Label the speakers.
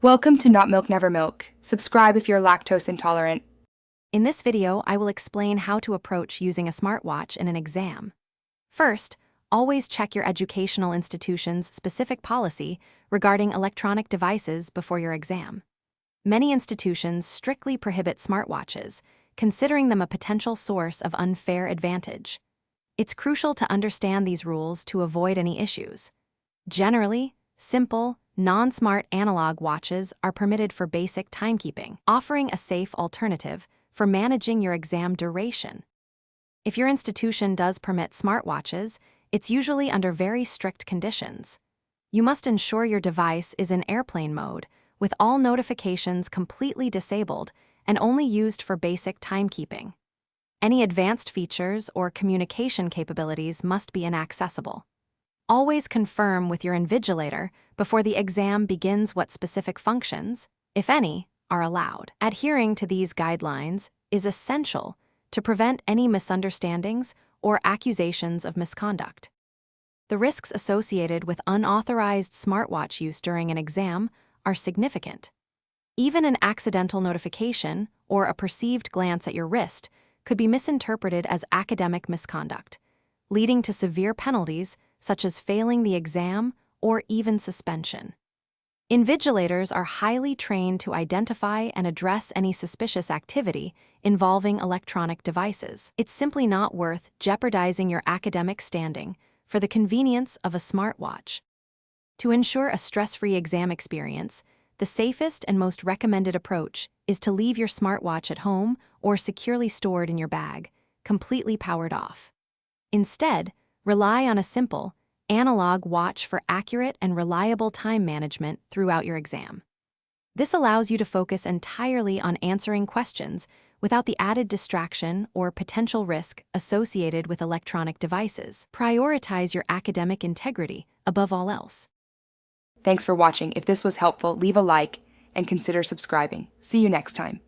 Speaker 1: Welcome to Not Milk Never Milk. Subscribe if you're lactose intolerant.
Speaker 2: In this video, I will explain how to approach using a smartwatch in an exam. First, always check your educational institution's specific policy regarding electronic devices before your exam. Many institutions strictly prohibit smartwatches, considering them a potential source of unfair advantage. It's crucial to understand these rules to avoid any issues. Generally, simple, non-smart analog watches are permitted for basic timekeeping, offering a safe alternative for managing your exam duration. If your institution does permit smartwatches, it's usually under very strict conditions. You must ensure your device is in airplane mode, with all notifications completely disabled and only used for basic timekeeping. Any advanced features or communication capabilities must be inaccessible. Always confirm with your invigilator before the exam begins what specific functions, if any, are allowed. Adhering to these guidelines is essential to prevent any misunderstandings or accusations of misconduct. The risks associated with unauthorized smartwatch use during an exam are significant. Even an accidental notification or a perceived glance at your wrist could be misinterpreted as academic misconduct, leading to severe penalties such as failing the exam or even suspension. Invigilators are highly trained to identify and address any suspicious activity involving electronic devices. It's simply not worth jeopardizing your academic standing for the convenience of a smartwatch. To ensure a stress-free exam experience, the safest and most recommended approach is to leave your smartwatch at home or securely stored in your bag, completely powered off. Instead, rely on a simple, analog watch for accurate and reliable time management throughout your exam. This allows you to focus entirely on answering questions without the added distraction or potential risk associated with electronic devices. Prioritize your academic integrity above all else.
Speaker 1: Thanks for watching. If this was helpful, leave a like and consider subscribing. See you next time.